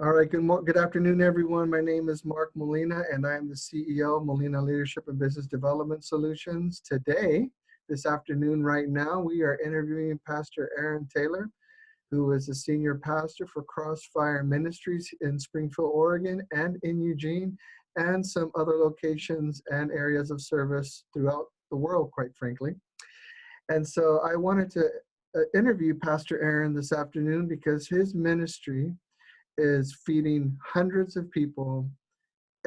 All right, good afternoon, everyone. My name is Mark Molina, and I am the CEO of Molina Leadership and Business Development Solutions. Today, this afternoon, right now, we are interviewing Pastor Aaron Taylor, who is a senior pastor for Crossfire Ministries in Springfield, Oregon, and in Eugene, and some other locations and areas of service throughout the world, quite frankly. And so I wanted to interview Pastor Aaron this afternoon because his ministry is feeding hundreds of people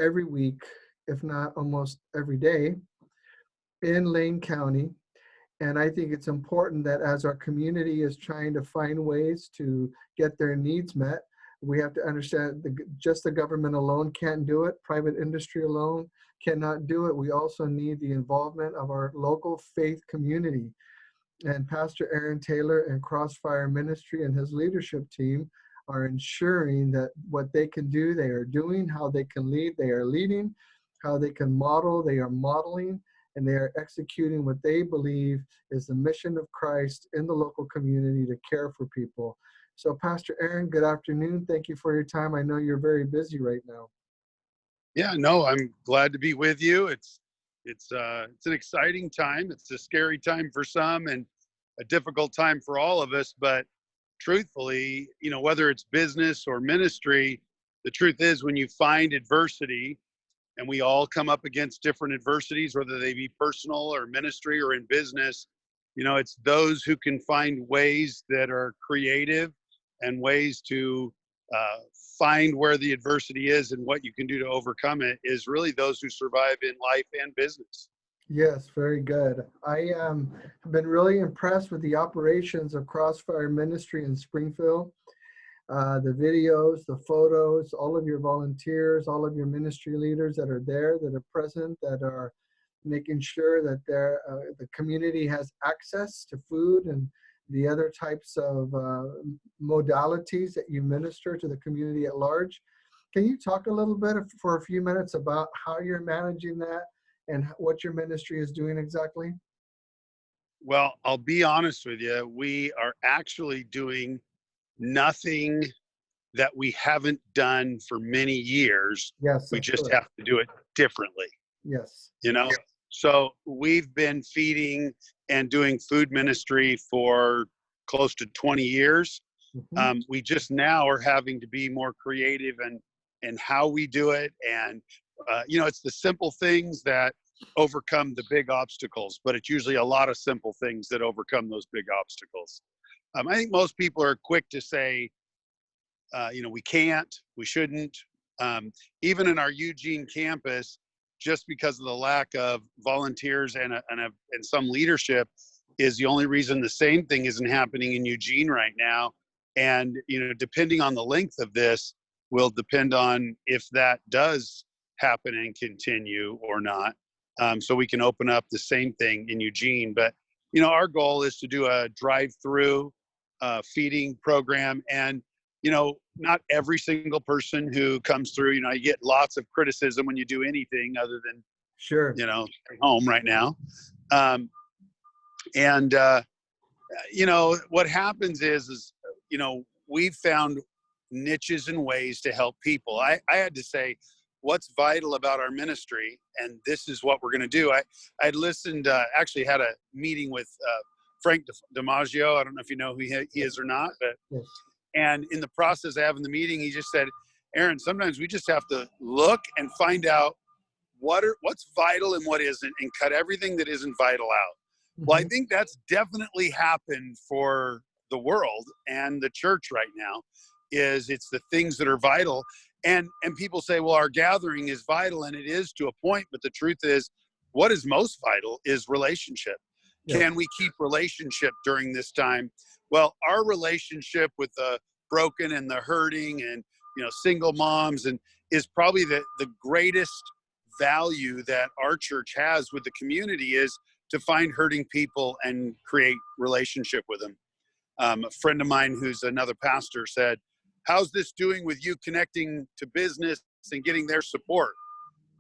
every week, if not almost every day, in Lane County. And I think it's important that as our community is trying to find ways to get their needs met, we have to understand just the government alone can't do it. Private industry alone cannot do it. We also need the involvement of our local faith community. And Pastor Aaron Taylor and Crossfire Ministry and his leadership team are ensuring that what they can do, they are doing, how they can lead, they are leading, how they can model, they are modeling, and they are executing what they believe is the mission of Christ in the local community to care for people. So Pastor Aaron, good afternoon. Thank you for your time. I know you're very busy right now. Yeah, no, I'm glad to be with you. It's an exciting time. It's a scary time for some and a difficult time for all of us, but truthfully, whether it's business or ministry, the truth is when you find adversity, and we all come up against different adversities, whether they be personal or ministry or in business, it's those who can find ways that are creative and ways to find where the adversity is and what you can do to overcome it is really those who survive in life and business. Yes, very good. I have been really impressed with the operations of Crossfire Ministry in Springfield. The videos, the photos, all of your volunteers, all of your ministry leaders that are there, that are present, that are making sure that the community has access to food and the other types of modalities that you minister to the community at large. Can you talk a little bit for a few minutes about how you're managing that and what your ministry is doing exactly? Well, I'll be honest with you. We are actually doing nothing that we haven't done for many years. Yes. We just have to do it differently. Yes. So we've been feeding and doing food ministry for close to 20 years. Mm-hmm. We just now are having to be more creative in how we do it. And, it's the simple things that overcome the big obstacles, but it's usually a lot of simple things that overcome those big obstacles. I think most people are quick to say, we can't, we shouldn't. Even in our Eugene campus, just because of the lack of volunteers and some leadership is the only reason the same thing isn't happening in Eugene right now. And, depending on the length of this will depend on if that does happen and continue or not. So we can open up the same thing in Eugene. But, our goal is to do a drive-through feeding program. And, not every single person who comes through, you get lots of criticism when you do anything other than, sure, home right now. What happens is, we've found niches and ways to help people. I had to say, what's vital about our ministry, and this is what we're going to do. I'd listened, actually had a meeting with Frank DiMaggio. I don't know if you know who he is or not, but yes. And in the process of having the meeting, he just said, Aaron, sometimes we just have to look and find out what's vital and what isn't, and cut everything that isn't vital out. Mm-hmm. Well, I think that's definitely happened for the world and the church right now. It's the things that are vital. And people say, well, our gathering is vital, and it is to a point, but the truth is, what is most vital is relationship. Yeah. Can we keep relationship during this time? Well, our relationship with the broken and the hurting and, single moms is probably the greatest value that our church has with the community is to find hurting people and create relationship with them. A friend of mine who's another pastor said, how's this doing with you connecting to business and getting their support?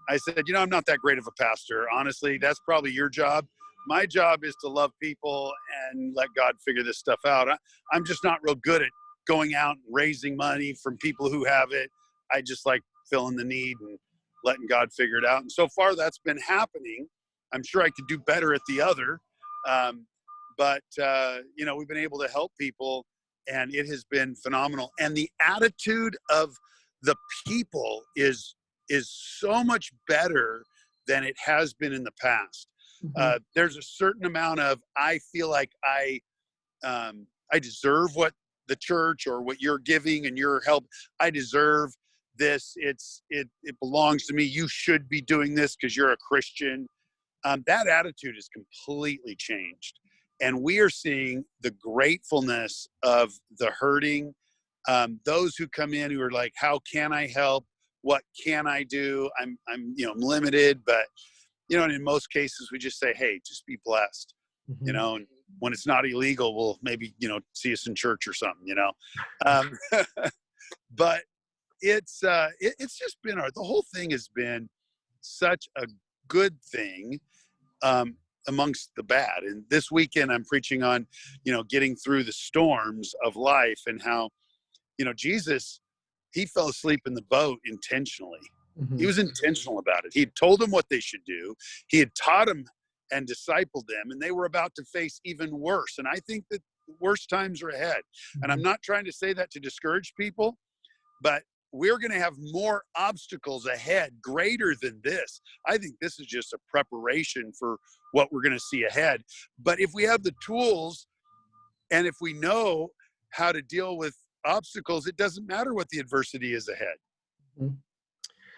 I said, I'm not that great of a pastor. Honestly, that's probably your job. My job is to love people and let God figure this stuff out. I'm just not real good at going out and raising money from people who have it. I just like filling the need and letting God figure it out. And so far that's been happening. I'm sure I could do better at the other. But we've been able to help people, and it has been phenomenal. And the attitude of the people is so much better than it has been in the past. There's a certain amount of, I feel like I deserve what the church or what you're giving and your help. I deserve this. It belongs to me. You should be doing this because you're a Christian. That attitude has completely changed. And we are seeing the gratefulness of the hurting, those who come in who are like, how can I help? What can I do? I'm limited, but, and in most cases we just say, hey, just be blessed, and when it's not illegal, we'll maybe, see us in church or something, but it's just been the whole thing has been such a good thing, amongst the bad. And this weekend I'm preaching on, getting through the storms of life, and how, Jesus, he fell asleep in the boat intentionally. He was intentional about it. He had told them what they should do. He had taught them and discipled them, and they were about to face even worse. And I think that worse times are ahead. And I'm not trying to say that to discourage people, but we're going to have more obstacles ahead, greater than this. I think this is just a preparation for what we're going to see ahead. But if we have the tools, and if we know how to deal with obstacles, it doesn't matter what the adversity is ahead.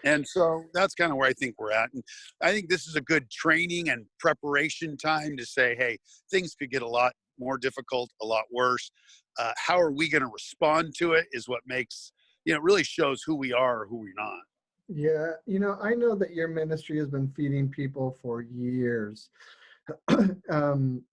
And so that's kind of where I think we're at. And I think this is a good training and preparation time to say, hey, things could get a lot more difficult, a lot worse. How are we going to respond to it is what makes, really shows who we are or who we're not. Yeah. I know that your ministry has been feeding people for years.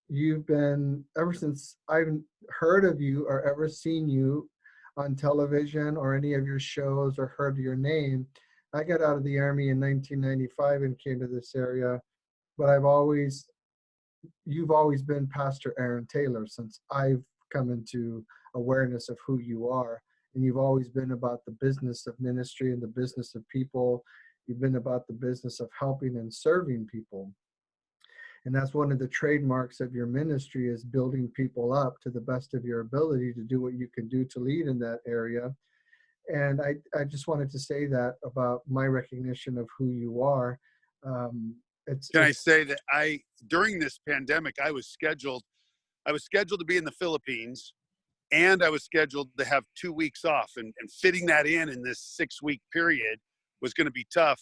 You've been, ever since I've heard of you or ever seen you on television or any of your shows or heard your name. I got out of the Army in 1995 and came to this area, but you've always been Pastor Aaron Taylor since I've come into awareness of who you are. And you've always been about the business of ministry and the business of people. You've been about the business of helping and serving people. And that's one of the trademarks of your ministry, is building people up to the best of your ability to do what you can do to lead in that area. And I just wanted to say that about my recognition of who you are. I say that during this pandemic, I was scheduled to be in the Philippines, and I was scheduled to have 2 weeks off, and fitting that in this 6-week period was going to be tough.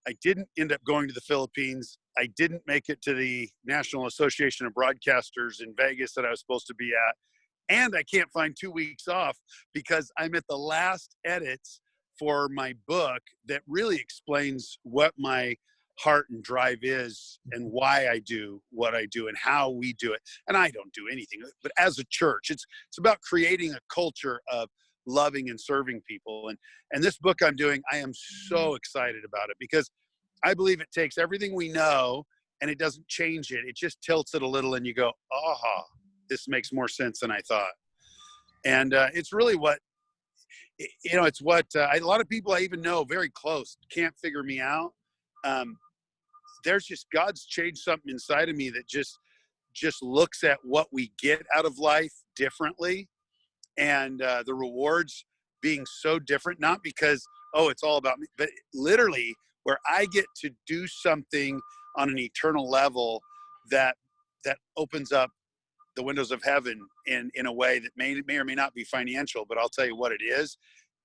I didn't end up going to the Philippines. I didn't make it to the National Association of Broadcasters in Vegas that I was supposed to be at. And I can't find 2 weeks off because I'm at the last edits for my book that really explains what my heart and drive is and why I do what I do and how we do it. And I don't do anything, but as a church, it's about creating a culture of loving and serving people. And this book I'm doing, I am so excited about it because I believe it takes everything we know and it doesn't change it. It just tilts it a little and you go, aha, this makes more sense than I thought. And it's really what, it's what a lot of people I even know very close can't figure me out. There's just, God's changed something inside of me that just looks at what we get out of life differently, and the rewards being so different, not because, oh, it's all about me, but literally where I get to do something on an eternal level that opens up the windows of heaven in a way that may or may not be financial, but I'll tell you what it is.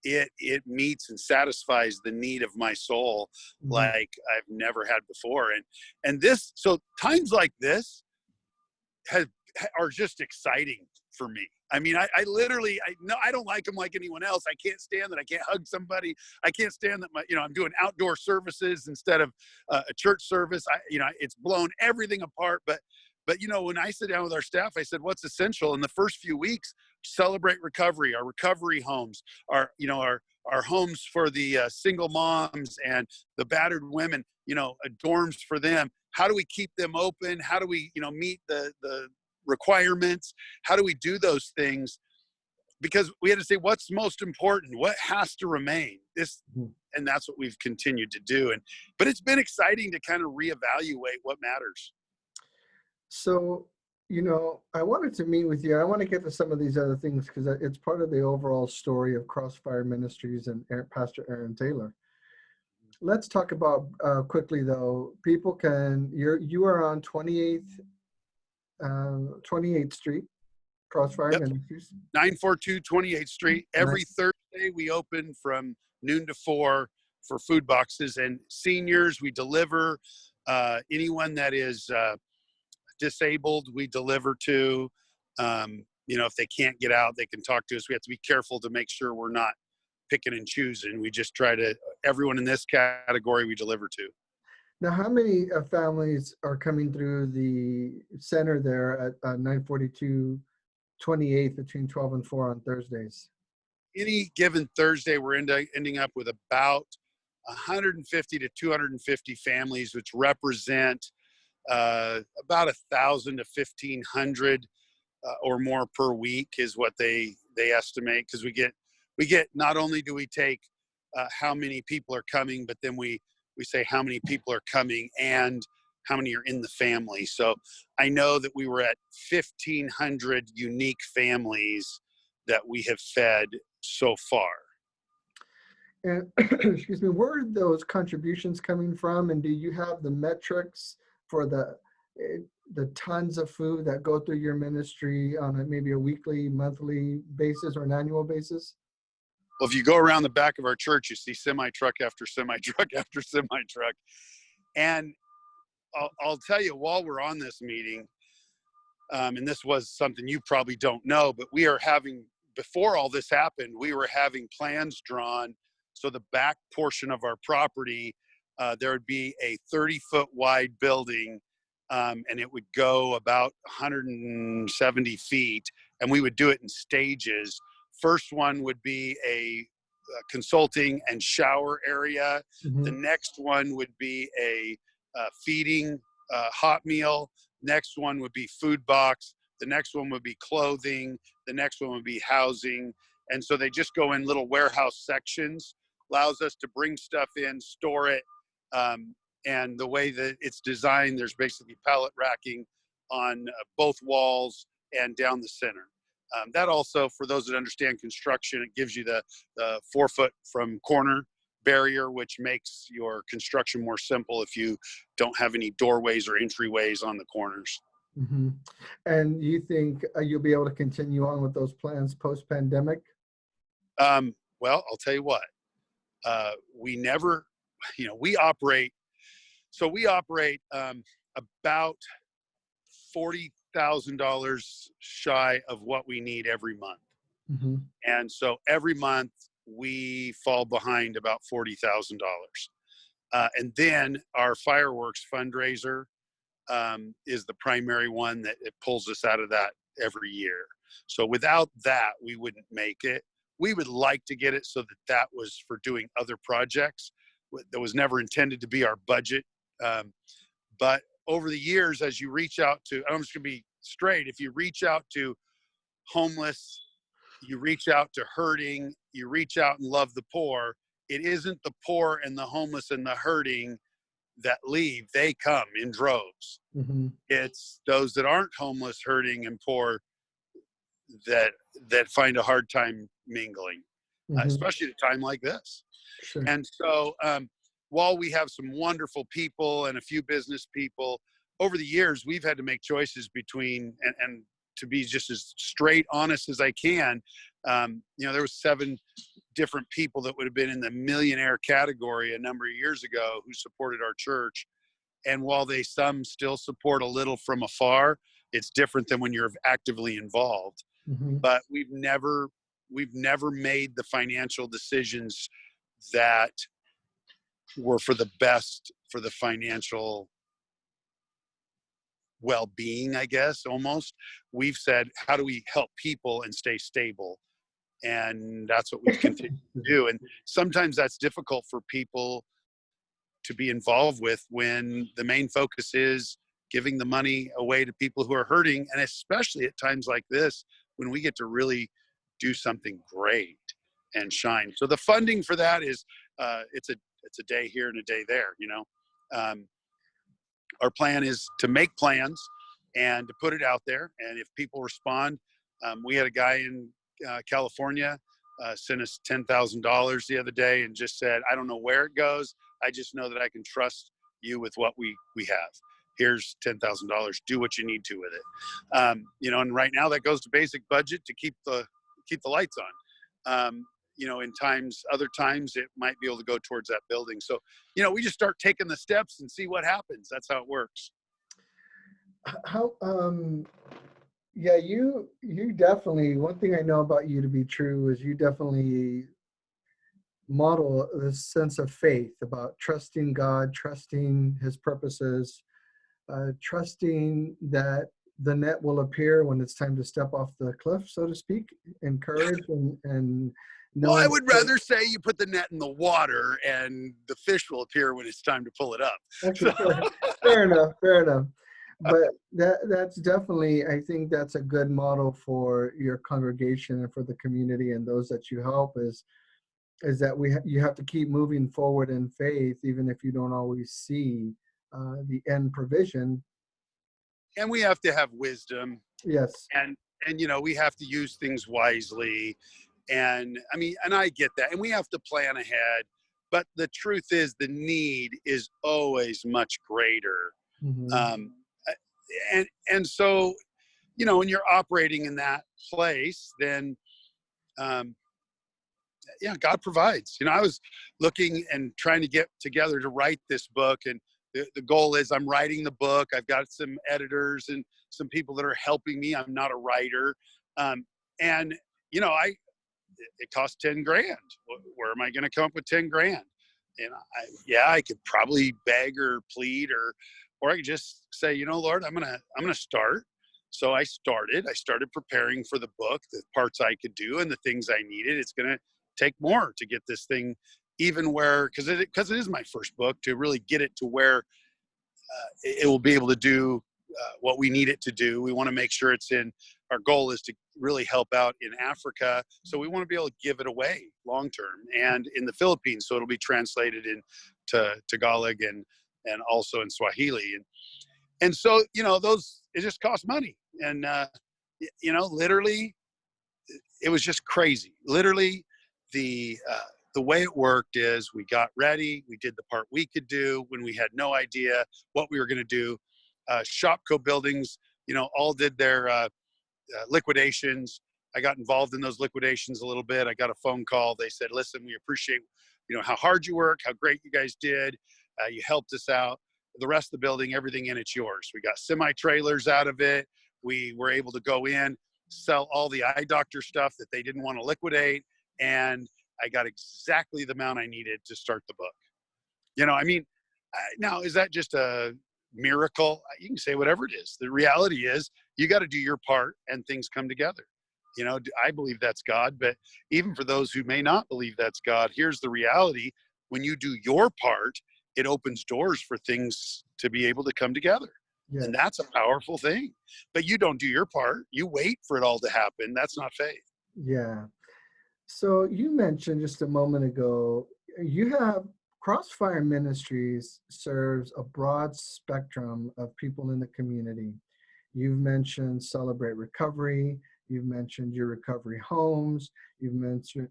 It meets and satisfies the need of my soul like I've never had before. And so times like this are just exciting for me. I mean, I literally, I don't like them like anyone else. I can't stand that I can't hug somebody. I can't stand that I'm doing outdoor services instead of a church service. It's blown everything apart. But when I sit down with our staff, I said, what's essential? In the first few weeks, celebrate recovery, our recovery homes, our homes for the single moms and the battered women, dorms for them. How do we keep them open? How do we, meet the requirements? How do we do those things because we had to say what's most important, what has to remain. Mhm. And that's what we've continued to do. But it's been exciting to kind of reevaluate what matters. So, I wanted to meet with you. I want to get to some of these other things because it's part of the overall story of Crossfire Ministries and Pastor Aaron Taylor. Let's talk about quickly though. People you are on 28th Street, Crossfire Yep. Ministries. 942 28th Street. Every Thursday we open from noon to 4 for food boxes, and seniors we deliver. Anyone that is disabled we deliver to. If they can't get out, they can talk to us. We have to be careful to make sure we're not picking and choosing. We just try to, everyone in this category we deliver to. Now, how many families are coming through the center there at 942 28th between 12 and 4 on Thursdays? Any given Thursday, we're ending up with about 150 to 250 families, which represent about 1,000 to 1,500 or more per week is what they estimate. Because we get not only do we take how many people are coming, but then we say how many people are coming and how many are in the family. So I know that we were at 1,500 unique families that we have fed so far. And excuse me, where are those contributions coming from? And do you have the metrics for the tons of food that go through your ministry on maybe a weekly, monthly basis or an annual basis? Well, if you go around the back of our church, you see semi-truck after semi-truck after semi-truck. And I'll tell you, while we're on this meeting, and this was something you probably don't know, but before all this happened, we were having plans drawn. So the back portion of our property, there would be a 30-foot wide building, and it would go about 170 feet, and we would do it in stages. First one would be a consulting and shower area. Mm-hmm. The next one would be a feeding hot meal. Next one would be food box. The next one would be clothing. The next one would be housing. And so they just go in little warehouse sections, allows us to bring stuff in, store it. And the way that it's designed, there's basically pallet racking on both walls and down the center. That also, for those that understand construction, it gives you the 4 foot from corner barrier, which makes your construction more simple if you don't have any doorways or entryways on the corners. Mm-hmm. And you think you'll be able to continue on with those plans post-pandemic? Well, I'll tell you what, we never, we operate about $40,000 shy of what we need every month. Mm-hmm. And so every month we fall behind about $40,000. And then our fireworks fundraiser is the primary one that it pulls us out of that every year. So without that, we wouldn't make it. We would like to get it so that was for doing other projects. That was never intended to be our budget. But over the years, as you reach out to, I'm just going to be straight, if you reach out to homeless, you reach out to hurting, you reach out and love the poor, it isn't the poor and the homeless and the hurting that leave. They come in droves. Mm-hmm. It's those that aren't homeless, hurting, and poor that find a hard time mingling, Mm-hmm. especially at a time like this. Sure. And so while we have some wonderful people and a few business people, over the years, we've had to make choices between, and to be just as straight, honest as I can, there was 7 different people that would have been in the millionaire category a number of years ago who supported our church. And while some still support a little from afar, it's different than when you're actively involved. Mm-hmm. But we've never made the financial decisions that were for the best for the financial well-being, I guess, almost. We've said, how do we help people and stay stable? And that's what we've continued to do. And sometimes that's difficult for people to be involved with when the main focus is giving the money away to people who are hurting. And especially at times like this, when we get to really do something great and shine. So the funding for that is it's a day here and a day there. Our plan is to make plans and to put it out there. And if people respond, we had a guy in California sent us $10,000 the other day and just said, I don't know where it goes. I just know that I can trust you with what we have. Here's $10,000. Do what you need to with it. And right now that goes to basic budget to keep the lights on. In other times it might be able to go towards that building. So, we just start taking the steps and see what happens. That's how it works. How, yeah, you definitely, one thing I know about you to be true is you definitely model this sense of faith about trusting God, trusting his purposes, trusting that the net will appear when it's time to step off the cliff, so to speak, and courage and Well, I knowing. would rather say you put the net in the water and the fish will appear when it's time to pull it up. Okay, fair enough, fair enough. But that's definitely, I think that's a good model for your congregation and for the community and those that you help is that you have to keep moving forward in faith, even if you don't always see the end provision. And we have to have wisdom. Yes. And we have to use things wisely. And I get that. And we have to plan ahead. But the truth is the need is always much greater. Mm-hmm. And so, when you're operating in that place, then, God provides. I was looking and trying to get together to write this book. And the goal is I'm writing the book. I've got some editors and some people that are helping me. I'm not a writer. And, it costs 10 grand. Where am I going to come up with 10 grand? And I could probably beg or plead or I could just say, Lord, I'm going to start. So I started preparing for the book, the parts I could do and the things I needed. It's going to take more to get this thing even where, because it is my first book, to really get it to where it will be able to do what we need it to do. We want to make sure our goal is to really help out in Africa. So we want to be able to give it away long term and in the Philippines. So it'll be translated into Tagalog and also in Swahili. And so, it just costs money. And, literally it was just crazy. Literally the way it worked is we got ready. We did the part we could do when we had no idea what we were going to do. Shopco buildings, all did their liquidations. I got involved in those liquidations a little bit. I got a phone call. They said, listen, we appreciate, how hard you work, how great you guys did. You helped us out. The rest of the building, everything in it's yours. We got semi-trailers out of it. We were able to go in, sell all the eye doctor stuff that they didn't want to liquidate. And I got exactly the amount I needed to start the book. Now, is that just a miracle? You can say whatever it is. The reality is you got to do your part and things come together. I believe that's God, but even for those who may not believe that's God, here's the reality. When you do your part, it opens doors for things to be able to come together. Yes. And that's a powerful thing. But you don't do your part. You wait for it all to happen. That's not faith. Yeah. So you mentioned just a moment ago, you have Crossfire Ministries serves a broad spectrum of people in the community. You've mentioned Celebrate Recovery. You've mentioned your recovery homes. You've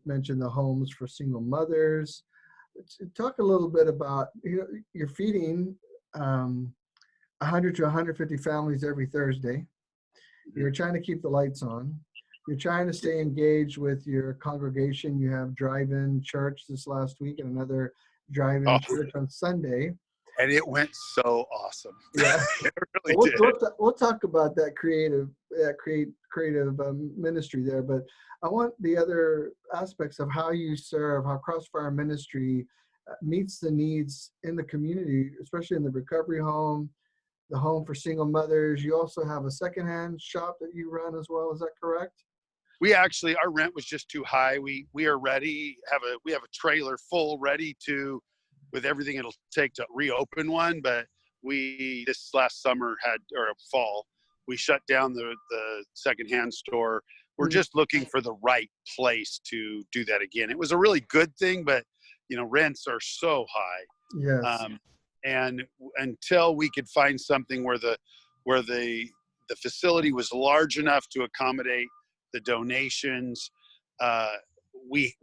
mentioned the homes for single mothers. Talk a little bit about, you're feeding 100 to 150 families every Thursday. You're trying to keep the lights on. You're trying to stay engaged with your congregation. You have drive-in church this last week and another drive-in church on Sunday. And it went so awesome. Yeah, it really did. We'll talk about that creative ministry there. But I want the other aspects of how you serve, how Crossfire Ministry meets the needs in the community, especially in the recovery home, the home for single mothers. You also have a secondhand shop that you run as well. Is that correct? We actually, our rent was just too high. We are ready. We have a trailer full ready to, with everything it'll take to reopen one. But this last summer fall, we shut down the secondhand store. we're just looking for the right place to do that again. It was a really good thing, but rents are so high. Yes. And until we could find something where the facility was large enough to accommodate the donations, we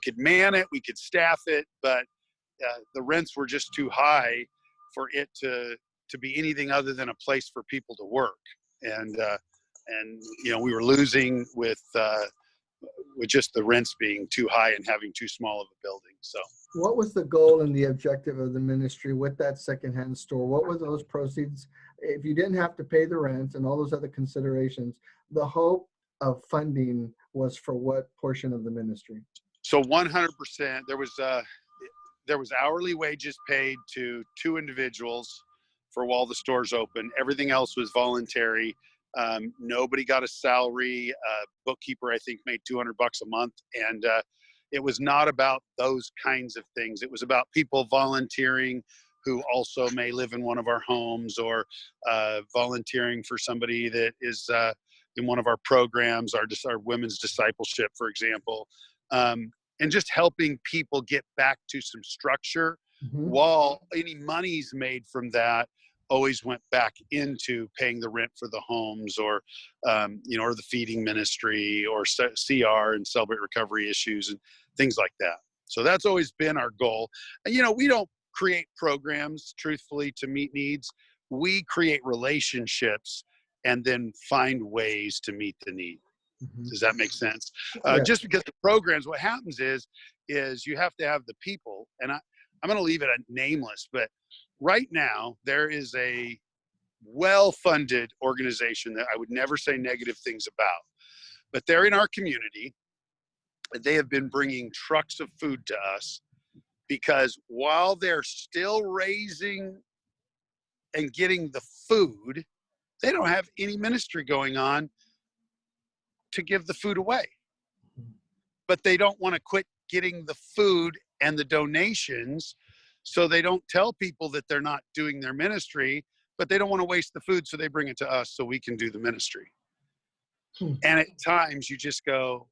could man it, we could staff it, but the rents were just too high for it to be anything other than a place for people to work. And we were losing with just the rents being too high and having too small of a building. So what was the goal and the objective of the ministry with that secondhand store? What were those proceeds? If you didn't have to pay the rent and all those other considerations, the hope of funding was for what portion of the ministry? So 100%, there was hourly wages paid to 2 individuals for while the store's open. Everything else was voluntary. Nobody got a salary. Bookkeeper, I think, made $200 a month. And it was not about those kinds of things. It was about people volunteering who also may live in one of our homes, or volunteering for somebody that is in one of our programs, our women's discipleship, for example. And just helping people get back to some structure, while any monies made from that always went back into paying the rent for the homes, or or the feeding ministry, or CR and Celebrate Recovery Issues and things like that. So that's always been our goal. And we don't create programs, truthfully, to meet needs. We create relationships and then find ways to meet the need. Does that make sense? Yeah. Just because the programs, what happens is you have to have the people, and I'm going to leave it nameless, but right now there is a well-funded organization that I would never say negative things about, but they're in our community. They have been bringing trucks of food to us, because while they're still raising and getting the food, they don't have any ministry going on to give the food away. But they don't want to quit getting the food and the donations, so they don't tell people that they're not doing their ministry, but they don't want to waste the food, so they bring it to us so we can do the ministry. And at times you just go,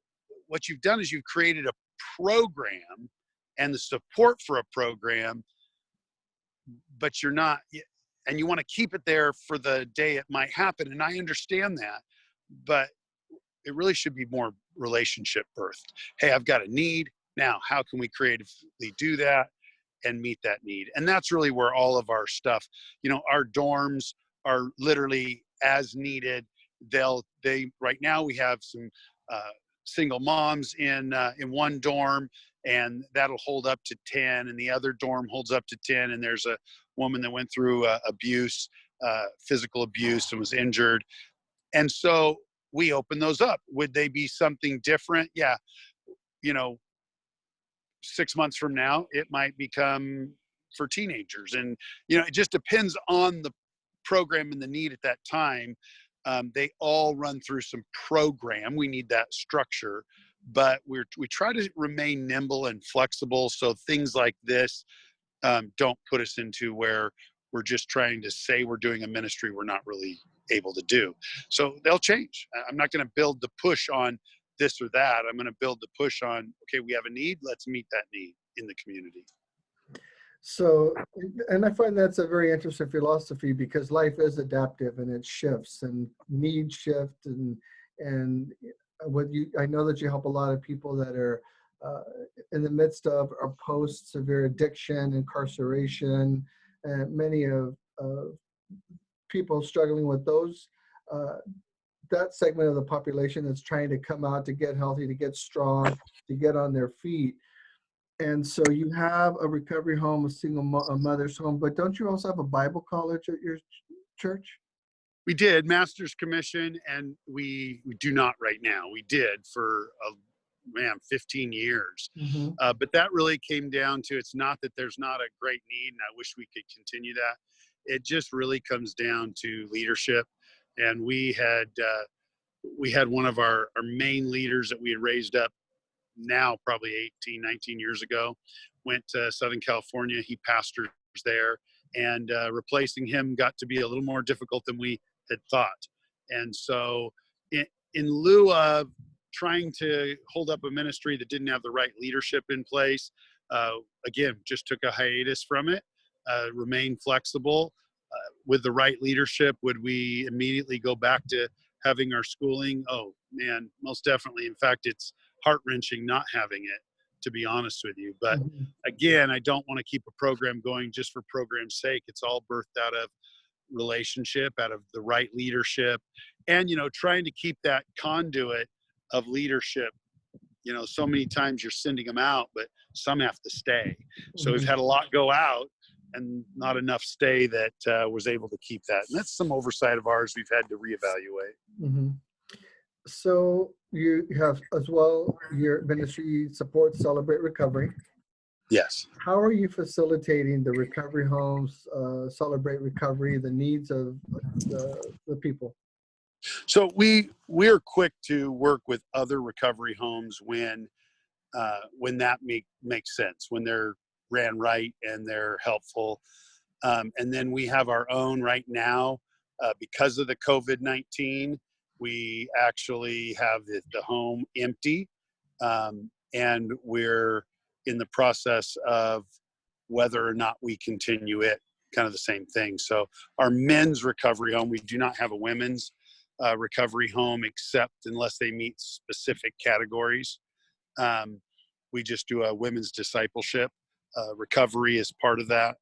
what you've done is you've created a program and the support for a program, but you're not, and you want to keep it there for the day it might happen. And I understand that, but it really should be more relationship birthed. Hey, I've got a need. Now, how can we creatively do that and meet that need? And that's really where all of our stuff, our dorms are literally as needed. Right now we have some single moms in one dorm, and that'll hold up to 10, and the other dorm holds up to 10. And there's a woman that went through abuse, physical abuse, and was injured. And so we open those up. Would they be something different? Yeah. 6 months from now, it might become for teenagers. And, it just depends on the program and the need at that time. They all run through some program. We need that structure, but we try to remain nimble and flexible, so things like this don't put us into where we're just trying to say we're doing a ministry we're not really able to do. So they'll change. I'm not going to build the push on this or that. I'm going to build the push on, okay, we have a need, let's meet that need in the community. So, and I find that's a very interesting philosophy, because life is adaptive and it shifts and needs shift. And I know that you help a lot of people that are in the midst of or post severe addiction, incarceration, and many of people struggling with those, that segment of the population that's trying to come out, to get healthy, to get strong, to get on their feet. And so you have a recovery home, a single mother's home, but don't you also have a Bible college at your church? We did master's commission, and we do not right now. We did for 15 years. But that really came down to, it's not that there's not a great need, and I wish we could continue that. It just really comes down to leadership. And we had one of our main leaders that we had raised up, now probably 18, 19 years ago, went to Southern California. He pastors there, and replacing him got to be a little more difficult than we had thought. And so in lieu of trying to hold up a ministry that didn't have the right leadership in place, again, just took a hiatus from it, remained flexible. With the right leadership, would we immediately go back to having our schooling? Oh man, most definitely. In fact, it's heart-wrenching not having it, to be honest with you. But Mhm. again, I don't want to keep a program going just for program's sake. It's all birthed out of relationship, out of the right leadership, and trying to keep that conduit of leadership. So many times you're sending them out, but some have to stay. So we've Mhm. had a lot go out and not enough stay that was able to keep that. And that's some oversight of ours we've had to reevaluate. Mhm. So you have as well, your ministry supports Celebrate Recovery. Yes. How are you facilitating the recovery homes, Celebrate Recovery, the needs of the people? So we're quick to work with other recovery homes when that makes sense, when they're ran right and they're helpful. And then we have our own right now, because of the COVID-19, we actually have the home empty. And we're in the process of whether or not we continue it, kind of the same thing. So our men's recovery home, we do not have a women's recovery home, except unless they meet specific categories. Um, we just do a women's discipleship. Recovery is part of that.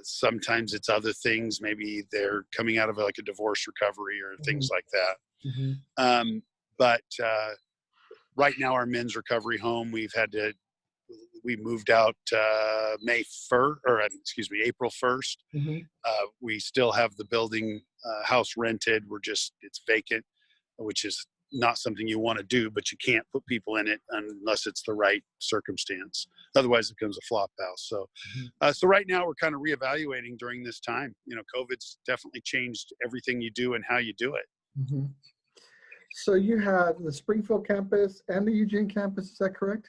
Sometimes it's other things. Maybe they're coming out of like a divorce recovery or things Mhm. like that. Mhm. But right now, our men's recovery home, we moved out May 1st, or excuse me, April 1st. Mhm. We still have the building house rented. It's vacant, which is not something you want to do, but you can't put people in it unless it's the right circumstance. Otherwise, it becomes a flop house. So, Mhm. so right now we're kind of reevaluating during this time. COVID's definitely changed everything you do and how you do it. Mhm. So you have the Springfield campus and the Eugene campus, is that correct?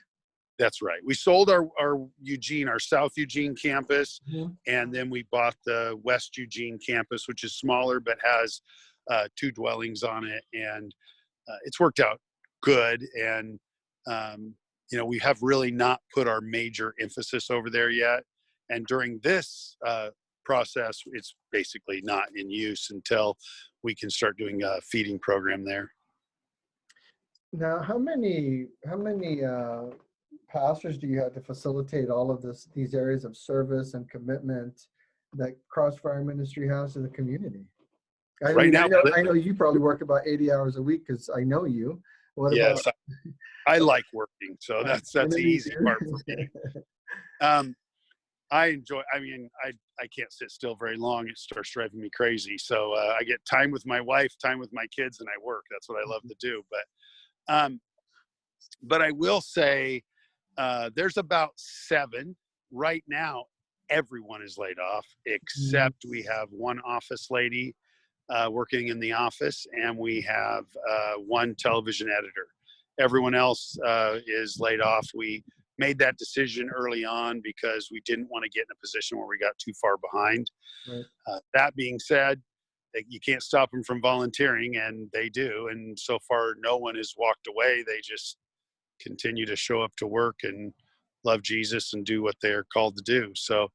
That's right. We sold our South Eugene campus, Mhm. and then we bought the West Eugene campus, which is smaller but has 2 dwellings on it, and it's worked out good. And we have really not put our major emphasis over there yet. And during this process, it's basically not in use until we can start doing a feeding program there. Now, how many pastors do you have to facilitate all of these areas of service and commitment that Crossfire Ministry has to the community? I Right mean, now, I know you probably work about 80 hours a week because I know you. What about yes, I like working, so that's and the me easy part for too. me. Um, I enjoy. I mean, I can't sit still very long. It starts driving me crazy. So I get time with my wife, time with my kids, and I work. That's what I love to do. But I will say, there's about 7 right now. Everyone is laid off Mhm. except we have one office lady working in the office, and we have one television editor. Everyone else is laid off. We made that decision early on because we didn't want to get in a position where we got too far behind. Right. That being said, you can't stop them from volunteering, and they do. And so far, no one has walked away. They just continue to show up to work and love Jesus and do what they're called to do. So,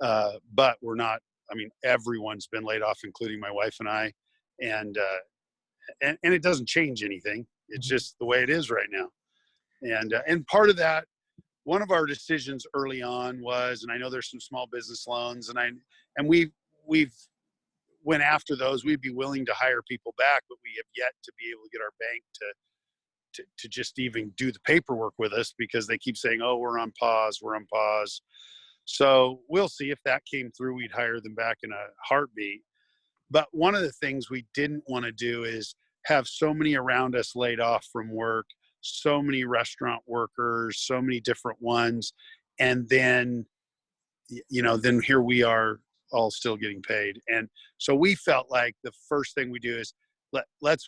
but we're not. I mean, everyone's been laid off, including my wife and I, and and it doesn't change anything. It's Mhm. just the way it is right now. And part of that, one of our decisions early on was, and I know there's some small business loans, and we've went after those. We'd be willing to hire people back, but we have yet to be able to get our bank to just even do the paperwork with us because they keep saying, oh, we're on pause, we're on pause. So we'll see. If that came through, we'd hire them back in a heartbeat. But one of the things we didn't want to do is have so many around us laid off from work, so many restaurant workers, so many different ones. And then, then here we are all still getting paid. And so we felt like the first thing we do is let's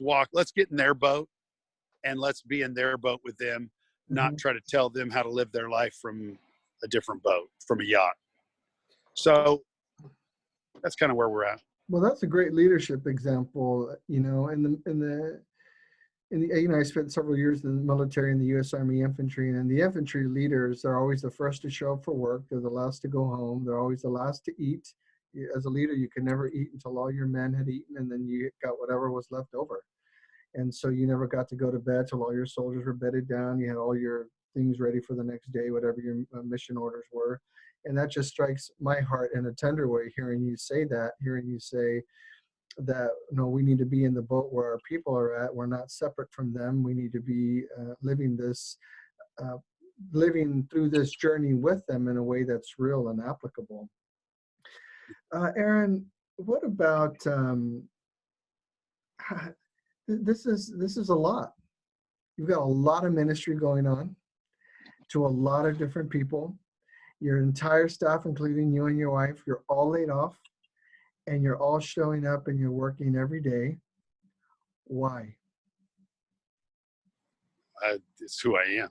get in their boat and let's be in their boat with them, not Mhm. try to tell them how to live their life from a different boat, from a yacht. So that's kind of where we're at. Well, that's a great leadership example, in the and I spent several years in the military in the U.S. Army infantry, and the infantry leaders are always the first to show up for work. They're the last to go home. They're always the last to eat. As a leader, you can never eat until all your men had eaten, and then you got whatever was left over. And so you never got to go to bed till all your soldiers were bedded down. You had all your things ready for the next day, whatever your mission orders were. And that just strikes my heart in a tender way, hearing you say that, we need to be in the boat where our people are at. We're not separate from them. We need to be living through this journey with them in a way that's real and applicable. Aaron, what about, this is a lot. You've got a lot of ministry going on to a lot of different people. Your entire staff, including you and your wife, you're all laid off, and you're all showing up and you're working every day. Why? It's who I am.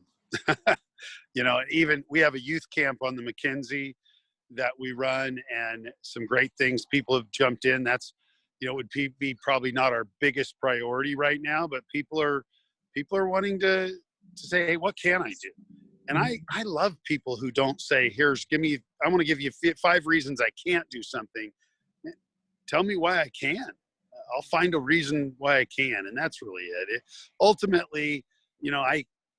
Even we have a youth camp on the McKenzie that we run, and some great things. People have jumped in. That's, would be probably not our biggest priority right now, but people are wanting to say, hey, what can I do? And I love people who don't say, I want to give you 5 reasons I can't do something. Tell me why I can. I'll find a reason why I can. And that's really it. Ultimately,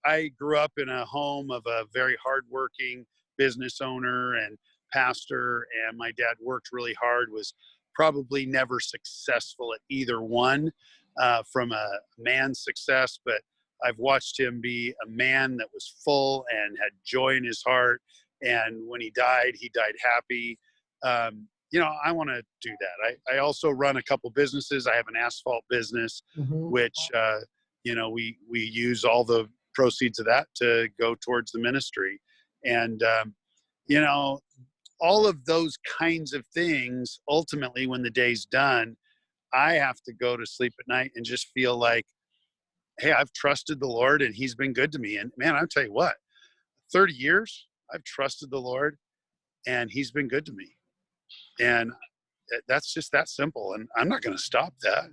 I grew up in a home of a very hardworking business owner and pastor, and my dad worked really hard, was probably never successful at either one from a man's success, but I've watched him be a man that was full and had joy in his heart. And when he died happy. I want to do that. I also run a couple businesses. I have an asphalt business, which, we use all the proceeds of that to go towards the ministry. And, all of those kinds of things, ultimately, when the day's done, I have to go to sleep at night and just feel like, hey, I've trusted the Lord and he's been good to me. And man, I'll tell you what, 30 years, I've trusted the Lord and he's been good to me. And that's just that simple. And I'm not going to stop that.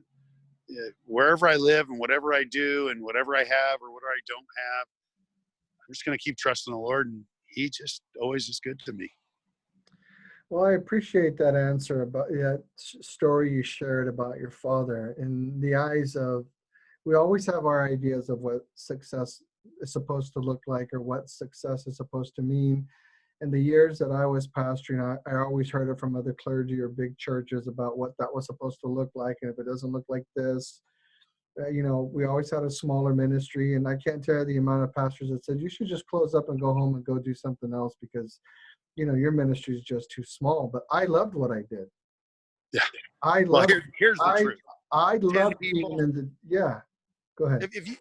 Wherever I live and whatever I do and whatever I have or whatever I don't have, I'm just going to keep trusting the Lord, and he just always is good to me. Well, I appreciate that answer about that story you shared about your father. In the eyes of, we always have our ideas of what success is supposed to look like or what success is supposed to mean. In the years that I was pastoring, I always heard it from other clergy or big churches about what that was supposed to look like. And if it doesn't look like this, we always had a smaller ministry. And I can't tell you the amount of pastors that said, you should just close up and go home and go do something else because, your ministry is just too small. But I loved what I did. Yeah. I loved here's the truth. I loved being in the, yeah. Go ahead. If you,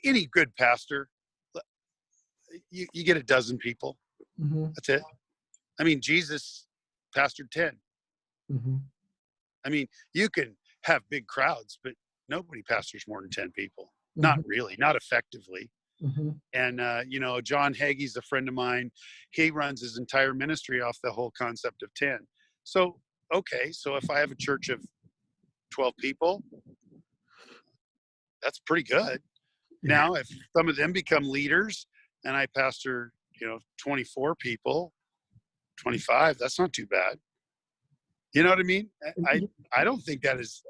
any good pastor, you get a dozen people. That's it. I mean, Jesus pastored 10. I mean, you can have big crowds, but nobody pastors more than 10 people. Not really, not effectively. And, John Hagee's a friend of mine. He runs his entire ministry off the whole concept of 10. So, okay, so if I have a church of 12 people, that's pretty good. Now, if some of them become leaders and I pastor, 24 people, 25, that's not too bad. You know what I mean? I don't think that is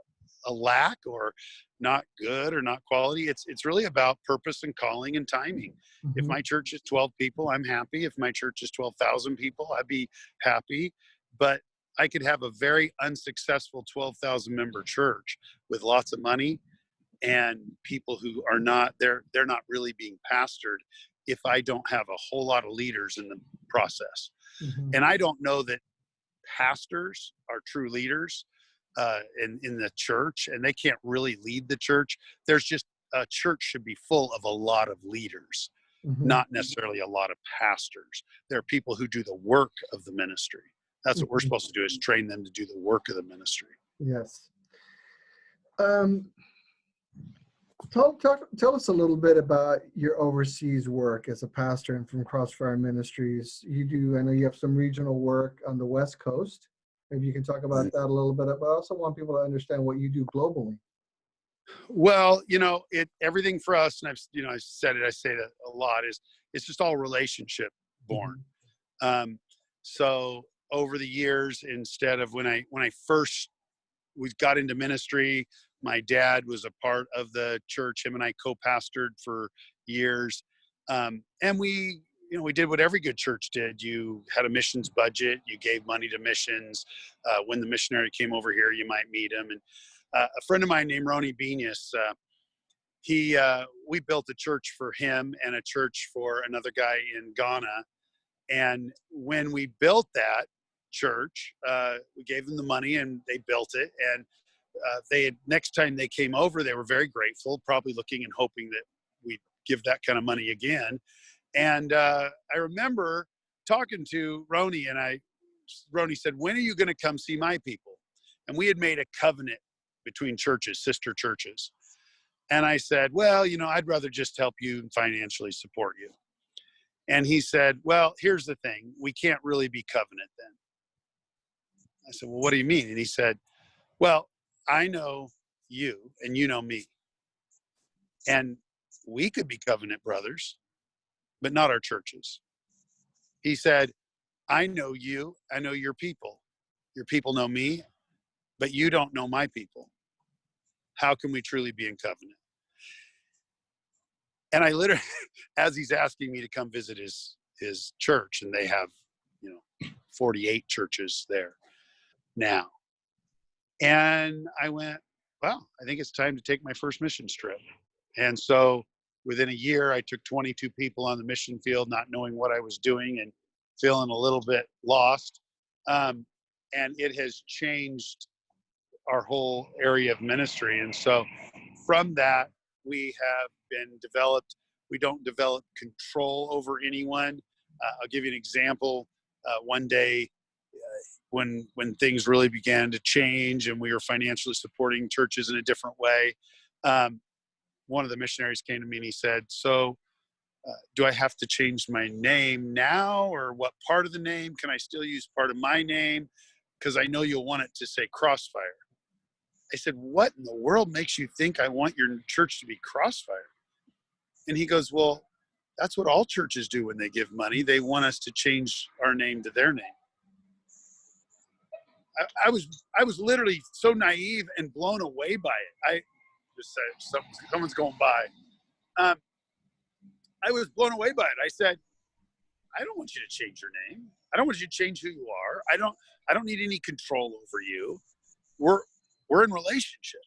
a lack or not good or not quality. It's really about purpose and calling and timing. If my church is 12 people, I'm happy. If my church is 12,000 people, I'd be happy. But I could have a very unsuccessful 12,000 member church with lots of money and people who are not, they're not really being pastored if I don't have a whole lot of leaders in the process. And I don't know that pastors are true leaders in the church, and they can't really lead the church. There's just, a church should be full of a lot of leaders, not necessarily a lot of pastors. There are people who do the work of the ministry. That's what we're supposed to do, is train them to do the work of the ministry. Yes. Tell us a little bit about your overseas work as a pastor and from Crossfire Ministries. I know you have some regional work on the West Coast. Maybe you can talk about that a little bit, but I also want people to understand what you do globally. Well, everything for us, and I said it, I say that a lot, is it's just all relationship born. Mhm. So over the years, instead of when I first we got into ministry, my dad was a part of the church. Him and I co-pastored for years, and we did what every good church did. You had a missions budget. You gave money to missions. When the missionary came over here, you might meet him. And a friend of mine named Ronnie Benius, we built a church for him and a church for another guy in Ghana. And when we built that church, we gave them the money and they built it. And next time they came over, they were very grateful, probably looking and hoping that we'd give that kind of money again. And I remember talking to Roni, and Roni said, "When are you going to come see my people?" And we had made a covenant between churches, sister churches. And I said, "Well, I'd rather just help you and financially support you." And he said, "Well, here's the thing. We can't really be covenant then." I said, "Well, what do you mean?" And he said, "Well, I know you and you know me. And we could be covenant brothers, but not our churches." He said, "I know you. I know your people. Your people know me, but you don't know my people. How can we truly be in covenant?" And I literally, as he's asking me to come visit his church, and they have, 48 churches there now. And I went, "Well, I think it's time to take my first mission trip." And so within a year, I took 22 people on the mission field, not knowing what I was doing and feeling a little bit lost. Um, and it has changed our whole area of ministry. And so from that, we have been developed. We don't develop control over anyone. I'll give you an example. One day, when things really began to change and we were financially supporting churches in a different way, um, one of the missionaries came to me and he said, "So do I have to change my name now, or what part of the name? Can I still use part of my name? Because I know you'll want it to say Crossfire." I said, "What in the world makes you think I want your church to be Crossfire?" And he goes, "Well, that's what all churches do when they give money. They want us to change our name to their name." I was literally so naive and blown away by it. I just said, someone's going by. Um, I was blown away by it. I said, "I don't want you to change your name. I don't want you to change who you are. I don't need any control over you. We're in relationship."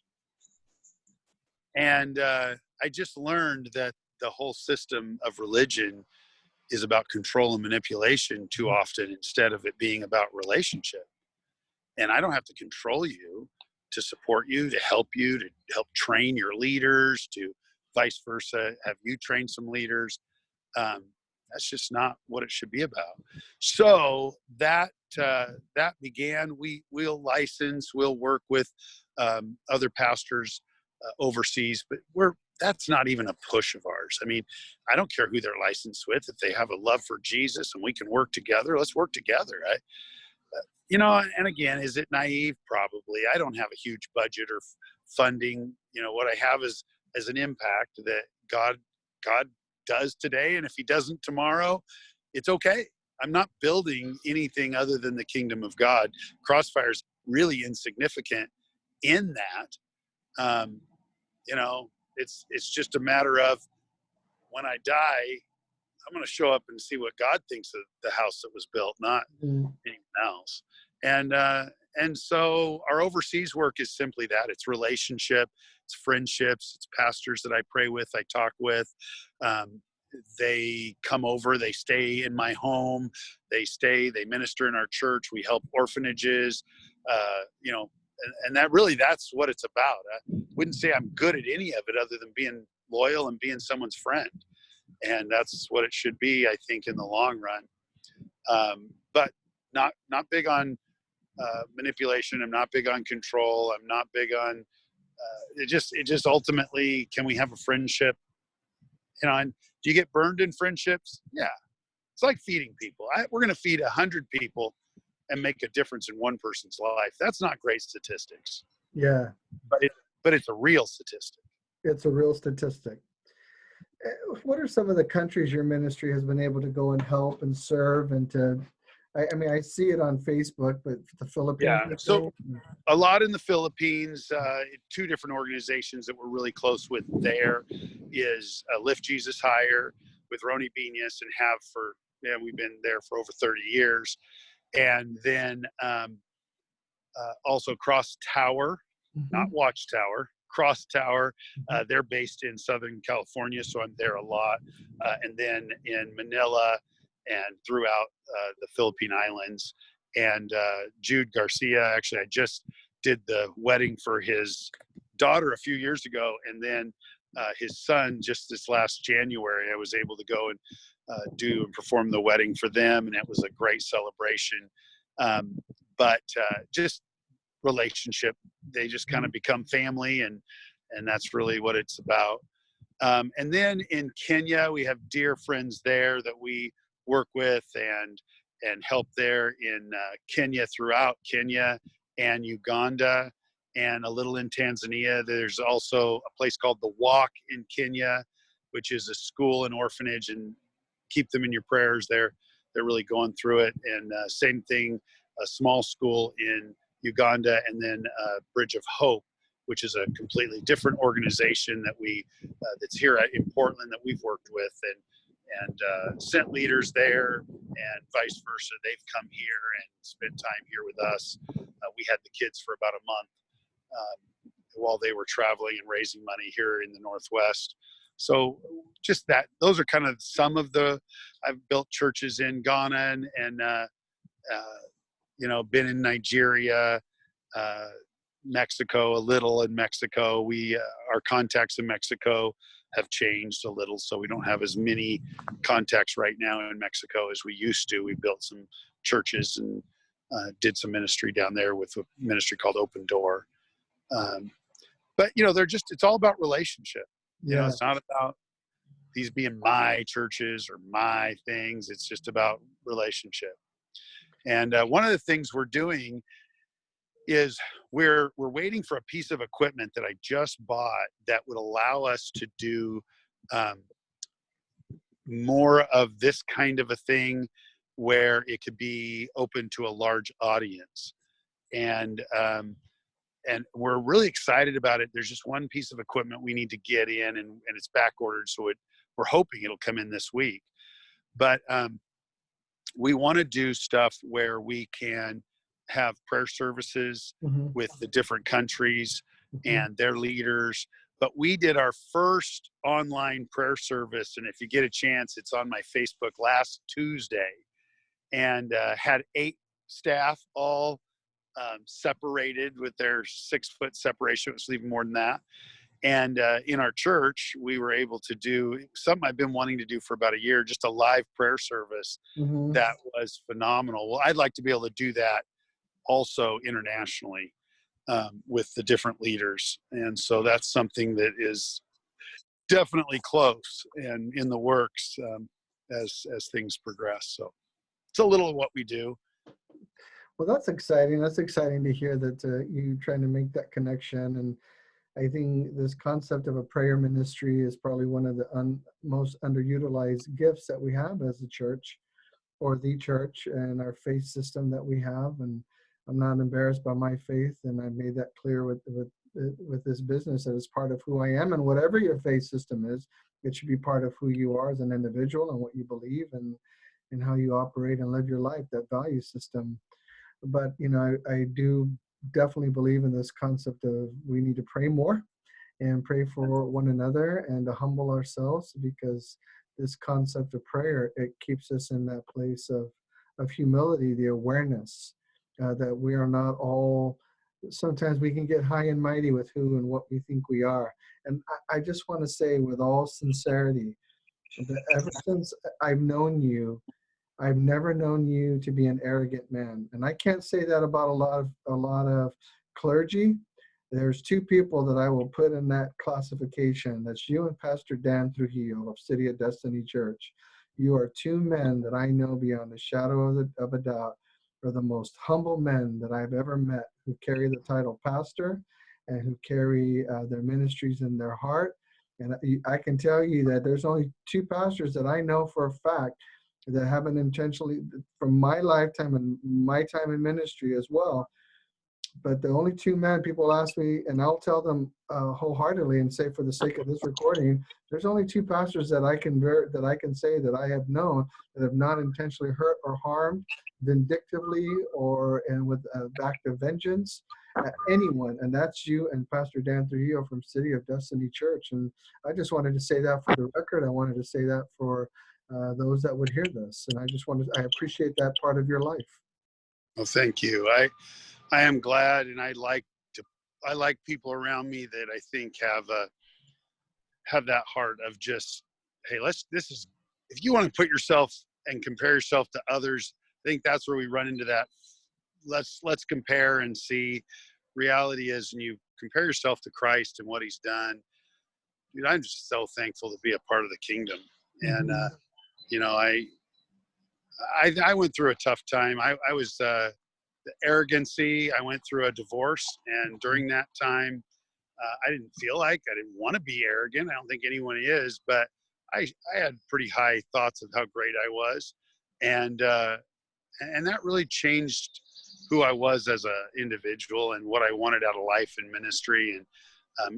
And I just learned that the whole system of religion is about control and manipulation too often, instead of it being about relationship. And I don't have to control you to support you, to help train your leaders, to vice versa, have you train some leaders. Um, that's just not what it should be about. So that began. We'll license. We'll work with other pastors overseas, but that's not even a push of ours. I mean, I don't care who they're licensed with. If they have a love for Jesus and we can work together, let's work together. And again, is it naive? Probably. I don't have a huge budget or funding. What I have is an impact that God does today, and if He doesn't tomorrow, it's okay. I'm not building anything other than the kingdom of God. Crossfire's really insignificant in that. Um, it's just a matter of, when I die, I'm going to show up and see what God thinks of the house that was built, not Mhm. anyone else. And so our overseas work is simply that. It's relationship, it's friendships, it's pastors that I pray with, I talk with. Um, they come over, they stay in my home, they minister in our church, we help orphanages, and that's what it's about. I wouldn't say I'm good at any of it other than being loyal and being someone's friend. And that's what it should be, I think, in the long run. But not big on manipulation. I'm not big on control. I'm not big on it just ultimately, can we have a friendship? And do you get burned in friendships? Yeah. It's like feeding people. We're going to feed 100 people and make a difference in one person's life. That's not great statistics. Yeah. But but it's a real statistic. It's a real statistic. What are some of the countries your ministry has been able to go and help and serve and to, I mean, I see it on Facebook, but the Philippines, Yeah. I So think. a lot in the Philippines, two different organizations that we're really close with there is Lift Jesus Higher with Roni Benius and have for, yeah, we've been there for over 30 years. And then also Cross Tower, not Mhm. Watchtower, Cross Tower. Mhm. They're based in Southern California, so I'm there a lot. And then in Manila and throughout the Philippine Islands. And Jude Garcia, actually, I just did the wedding for his daughter a few years ago. And then his son, just this last January, I was able to go and do and perform the wedding for them. And it was a great celebration. But just relationship, they just kind of become family, and that's really what it's about. And then in Kenya, we have dear friends there that we work with and help there in Kenya, throughout Kenya and Uganda, and a little in Tanzania. There's also a place called The Walk in Kenya, which is a school and orphanage, and keep them in your prayers. They're really going through it. And same thing, a small school in Uganda, and then Bridge of Hope, which is a completely different organization that we that's here in Portland that we've worked with and sent leaders there, and vice versa. They've come here and spent time here with us. We had the kids for about a month while they were traveling and raising money here in the Northwest. So just that, those are kind of some of the, I've built churches in Ghana and you know, been in Nigeria, Mexico, a little in Mexico. We, our contacts in Mexico have changed a little, so we don't have as many contacts right now in Mexico as we used to. We built some churches and did some ministry down there with a ministry called Open Door. But you know, they're just, it's all about relationship. You know, Yeah. it's not about these being my churches or my things. It's just about relationship. And one of the things we're doing is we're waiting for a piece of equipment that I just bought that would allow us to do more of this kind of a thing, where it could be open to a large audience. And we're really excited about it. There's just one piece of equipment we need to get in, and it's back ordered, so we're hoping it'll come in this week. But we want to do stuff where we can have prayer services Mhm. with the different countries Mhm. and their leaders. But we did our first online prayer service, and if you get a chance, it's on my Facebook, last Tuesday, and had 8 staff, all separated with their 6-foot separation. It was even more than that. And in our church, we were able to do something I've been wanting to do for about a year, just a live prayer service Mhm. that was phenomenal. Well, I'd like to be able to do that also internationally with the different leaders. And so that's something that is definitely close and in the works as things progress. So it's a little of what we do. Well, that's exciting. That's exciting to hear that you trying to make that connection. And I think this concept of a prayer ministry is probably one of the most underutilized gifts that we have as a church, or the church, and our faith system that we have. And I'm not embarrassed by my faith, and I made that clear with this business, that it's part of who I am. And whatever your faith system is, it should be part of who you are as an individual and what you believe and how you operate and live your life, that value system. But you know, I do definitely believe in this concept of we need to pray more and pray for one another and to humble ourselves, because this concept of prayer, it keeps us in that place of humility, the awareness that we are not all, sometimes we can get high and mighty with who and what we think we are. And I just want to say with all sincerity that ever since I've known you, I've never known you to be an arrogant man. And I can't say that about a lot of clergy. There's 2 people that I will put in that classification. That's you and Pastor Dan Trujillo of City of Destiny Church. You are 2 men that I know beyond a shadow of a doubt are the most humble men that I've ever met, who carry the title pastor and who carry their ministries in their heart. And I can tell you that there's only two pastors that I know for a fact that haven't intentionally, from my lifetime and my time in ministry as well. But the only two men people ask me, and I'll tell them wholeheartedly and say, for the sake of this recording, there's only two pastors that I can say that I have known that have not intentionally hurt or harmed vindictively or and with act of vengeance anyone, and that's you and Pastor Dan Trujillo from City of Destiny Church. And I just wanted to say that for the record. I wanted to say that for those that would hear this, and I appreciate that part of your life. Well, thank you. I am glad, and I like people around me that I think have that heart of just, hey, if you want to put yourself and compare yourself to others, I think that's where we run into that. Let's compare and see. Reality is, when you compare yourself to Christ and what he's done, dude, I'm just so thankful to be a part of the kingdom. And you know, I went through a tough time. I was the arrogancy. I went through a divorce, and during that time, I didn't want to be arrogant. I don't think anyone is, but I had pretty high thoughts of how great I was, and that really changed who I was as an individual and what I wanted out of life and ministry. And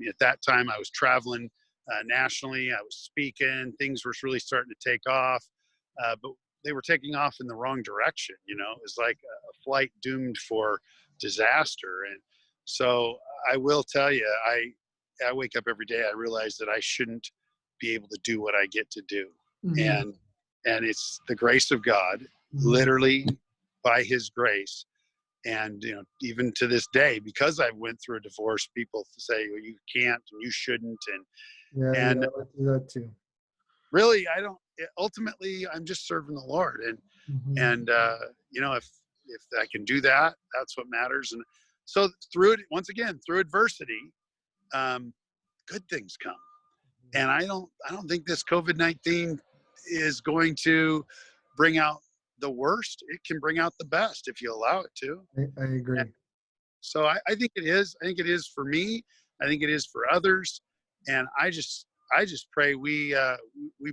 at that time, I was traveling nationally. I was speaking. Things were really starting to take off, but they were taking off in the wrong direction. You know, it was like a flight doomed for disaster. And so I will tell you, I wake up every day, I realize that I shouldn't be able to do what I get to do. And it's the grace of God, literally by his grace. And, you know, even to this day, because I went through a divorce, people say, well, you can't and you shouldn't. And I would do that too. Really, ultimately, I'm just serving the Lord. And you know, if I can do that, that's what matters. And so through adversity, good things come. And I don't think this COVID-19 is going to bring out the worst. It can bring out the best if you allow it to. I agree. And so I think it is. I think it is for me. I think it is for others. And I just pray we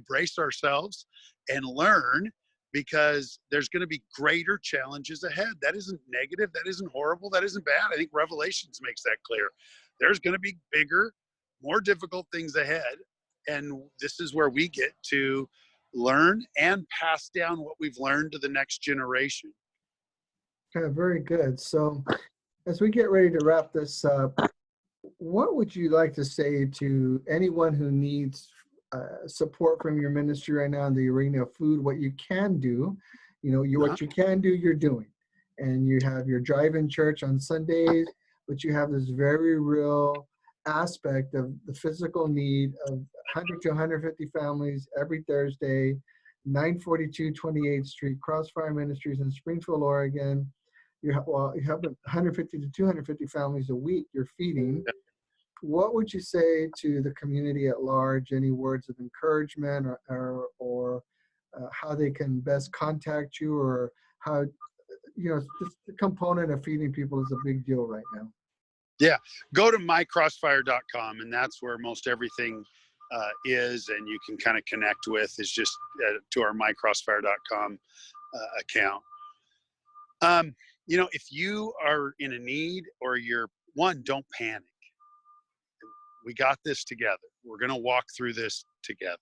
brace ourselves and learn, because there's going to be greater challenges ahead. That isn't negative. That isn't horrible. That isn't bad. I think Revelations makes that clear. There's going to be bigger, more difficult things ahead. And this is where we get to learn and pass down what we've learned to the next generation. Okay, very good. So as we get ready to wrap this up, what would you like to say to anyone who needs support from your ministry right now in the arena of food? What you can do, what you can do, you're doing. And you have your drive-in church on Sundays, but you have this very real aspect of the physical need of 100 to 150 families every Thursday, 942 28th Street, Crossfire Ministries in Springfield, Oregon. You have 150 to 250 families a week you're feeding. What would you say to the community at large? Any words of encouragement or how they can best contact you, or how, the component of feeding people is a big deal right now? Yeah, go to mycrossfire.com, and that's where most everything is, and you can kind of connect with is just to our mycrossfire.com account. If you are in a need, or don't panic. We got this together. We're going to walk through this together.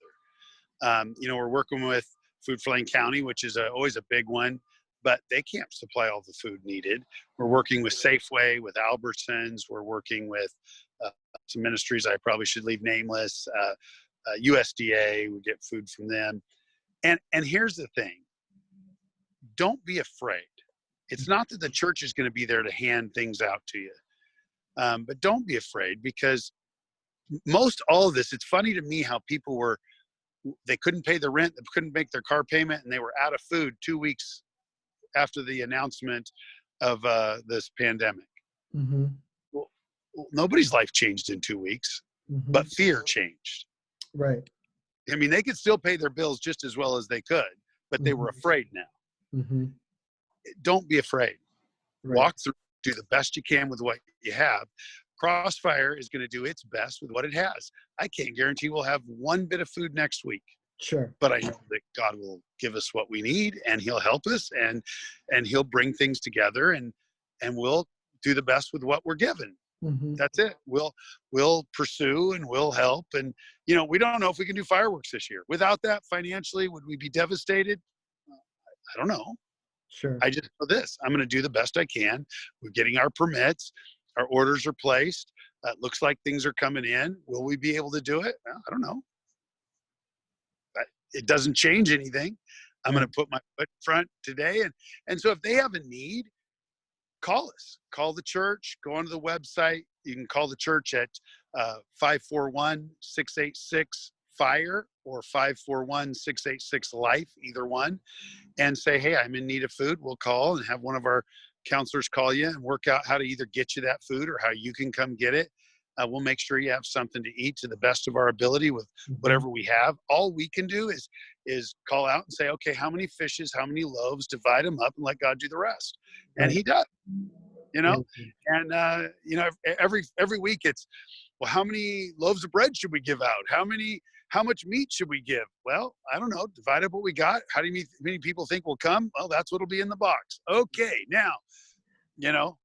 We're working with Food for Lane County, which is always a big one, but they can't supply all the food needed. We're working with Safeway, with Albertsons. We're working with some ministries I probably should leave nameless. USDA, we get food from them. And here's the thing. Don't be afraid. It's not that the church is going to be there to hand things out to you. But don't be afraid, because most all of this, it's funny to me how people they couldn't pay the rent, they couldn't make their car payment, and they were out of food 2 weeks after the announcement of this pandemic. Well, nobody's life changed in 2 weeks, but fear changed. Right. I mean, they could still pay their bills just as well as they could, but they were afraid now. Don't be afraid. Right. Walk through, do the best you can with what you have. Crossfire is going to do its best with what it has. I can't guarantee we'll have one bit of food next week, Sure. but I know that God will give us what we need, and he'll help us, and he'll bring things together, and we'll do the best with what we're given. Mm-hmm. That's it. We'll pursue and we'll help. And, you know, we don't know if we can do fireworks this year. Without that, financially, would we be devastated? I don't know. Sure. I just know this. I'm going to do the best I can. We're getting our permits. Our orders are placed. Looks like things are coming in. Will we be able to do it? Well, I don't know. But it doesn't change anything. I'm going to put my foot in front today. And so if they have a need, call us. Call the church. Go onto the website. You can call the church at 541-686-FIRE or 541-686-LIFE, either one, and say, hey, I'm in need of food. We'll call and have one of our counselors call you and work out how to either get you that food or how you can come get it. We'll make sure you have something to eat to the best of our ability with whatever we have. All we can do is call out and say, okay, how many fishes, how many loaves, divide them up and let God do the rest. And he does, you know, and, you know, every week it's, well, how many loaves of bread should we give out? How much meat should we give? Well, I don't know. Divide up what we got. How many people think will come? Well, that's what'll be in the box. Okay. Now, you know,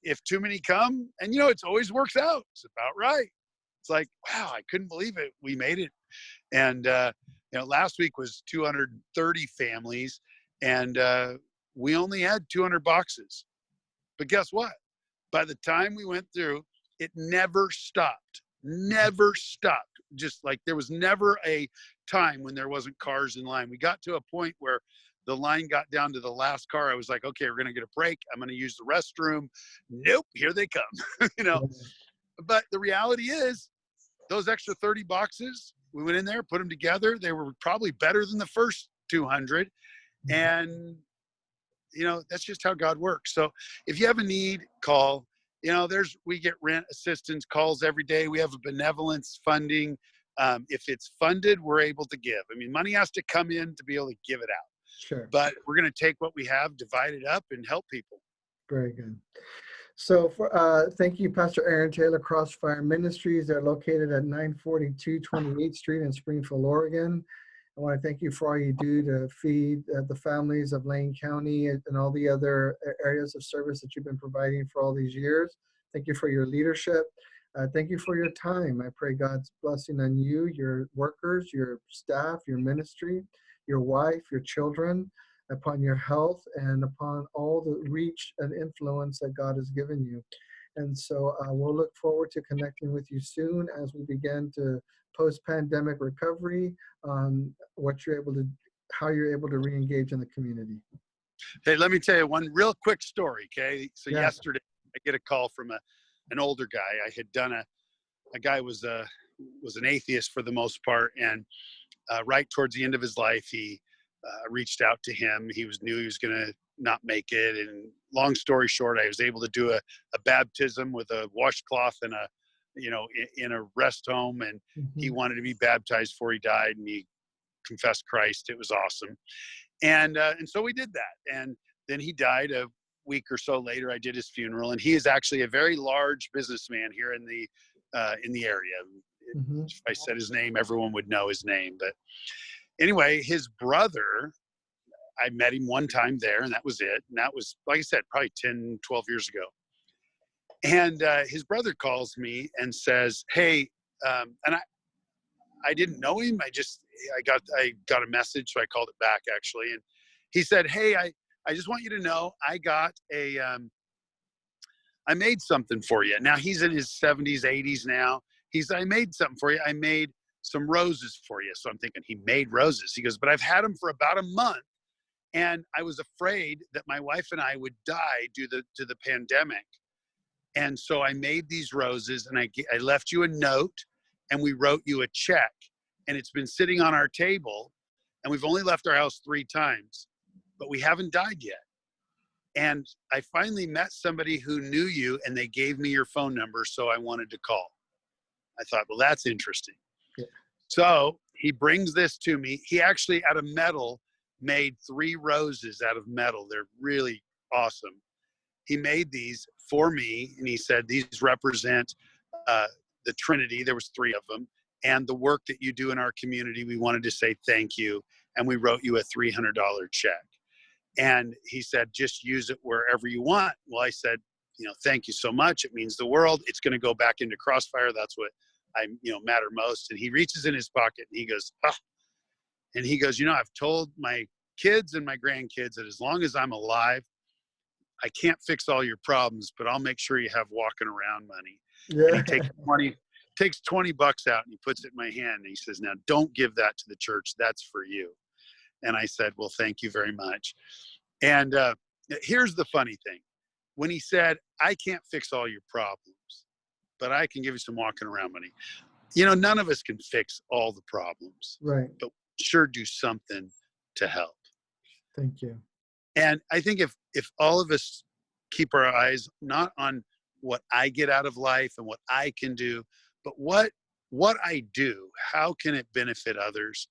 if too many come, and you know, it's always works out. It's about right. It's like, wow, I couldn't believe it. We made it. And, you know, last week was 230 families and, we only had 200 boxes, but guess what? By the time we went through, it never stopped. Just like there was never a time when there wasn't cars in line. We got to a point where the line got down to the last car. I was like, okay, we're going to get a break. I'm going to use the restroom. Nope, here they come. You know, but the reality is those extra 30 boxes, we went in there, put them together. They were probably better than the first 200. And, you know, that's just how God works. So if you have a need, call. You know, we get rent assistance calls every day. We have a benevolence funding. If it's funded, we're able to give. I mean, money has to come in to be able to give it out. Sure. But we're going to take what we have, divide it up, and help people. Very good. So thank you, Pastor Aaron Taylor, Crossfire Ministries. They're located at 942 28th Street in Springfield, Oregon. I want to thank you for all you do to feed the families of Lane County and all the other areas of service that you've been providing for all these years. Thank you for your leadership. Thank you for your time. I pray God's blessing on you, your workers, your staff, your ministry, your wife, your children, upon your health, and upon all the reach and influence that God has given you. And so we'll look forward to connecting with you soon as we begin to post-pandemic recovery on how you're able to re-engage in the community. Hey, let me tell you one real quick story, okay? So yesterday I get a call from an older guy. I had done a guy was an atheist for the most part, and right towards the end of his life, he reached out to him. Knew he was going to not make it. And long story short, I was able to do a baptism with a washcloth and in a rest home. And he wanted to be baptized before he died, and he confessed Christ. It was awesome. And so we did that. And then he died a week or so later. I did his funeral, and he is actually a very large businessman here in the area. If I said his name, everyone would know his name. But anyway, his brother, I met him one time there, and that was it. And that was, like I said, probably 10, 12 years ago. And his brother calls me and says, hey, and I didn't know him. I got a message, so I called it back actually. And he said, hey, I just want you to know I made something for you. Now he's in his 70s, 80s now. I made something for you. I made some roses for you. So I'm thinking, he made roses. He goes, but I've had them for about a month, and I was afraid that my wife and I would die due to the pandemic. And so I made these roses, and I left you a note, and we wrote you a check, and it's been sitting on our table, and we've only left our house 3 times, but we haven't died yet. And I finally met somebody who knew you, and they gave me your phone number, so I wanted to call. I thought, well, that's interesting. Yeah. So he brings this to me. He actually, out of metal, made 3 roses out of metal. They're really awesome. he made these for me, and he said these represent the Trinity. There was 3 of them, and the work that you do in our community. We wanted to say thank you, and we wrote you a $300 check. And he said, just use it wherever you want. Well, I said, thank you so much. It means the world. It's going to go back into Crossfire. That's what I matter most. And he reaches in his pocket and he goes, ah. And he goes, I've told my kids and my grandkids that as long as I'm alive, I can't fix all your problems, but I'll make sure you have walking around money. Yeah. And he takes 20 bucks out and he puts it in my hand. And he says, now don't give that to the church. That's for you. And I said, well, thank you very much. And here's the funny thing. When he said, I can't fix all your problems, but I can give you some walking around money. None of us can fix all the problems. Right. But we sure do something to help. Thank you. And I think if all of us keep our eyes not on what I get out of life and what I can do, but what I do, how can it benefit others?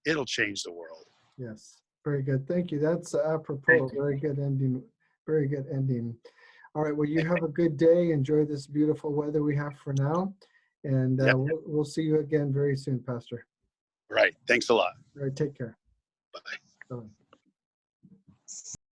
It'll change the world. Yes. Very good. Thank you. That's apropos. Very good ending. Very good ending. All right. Well, you have a good day. Enjoy this beautiful weather we have for now. And we'll see you again very soon, Pastor. Right. Thanks a lot. All right. Take care. Bye. Bye.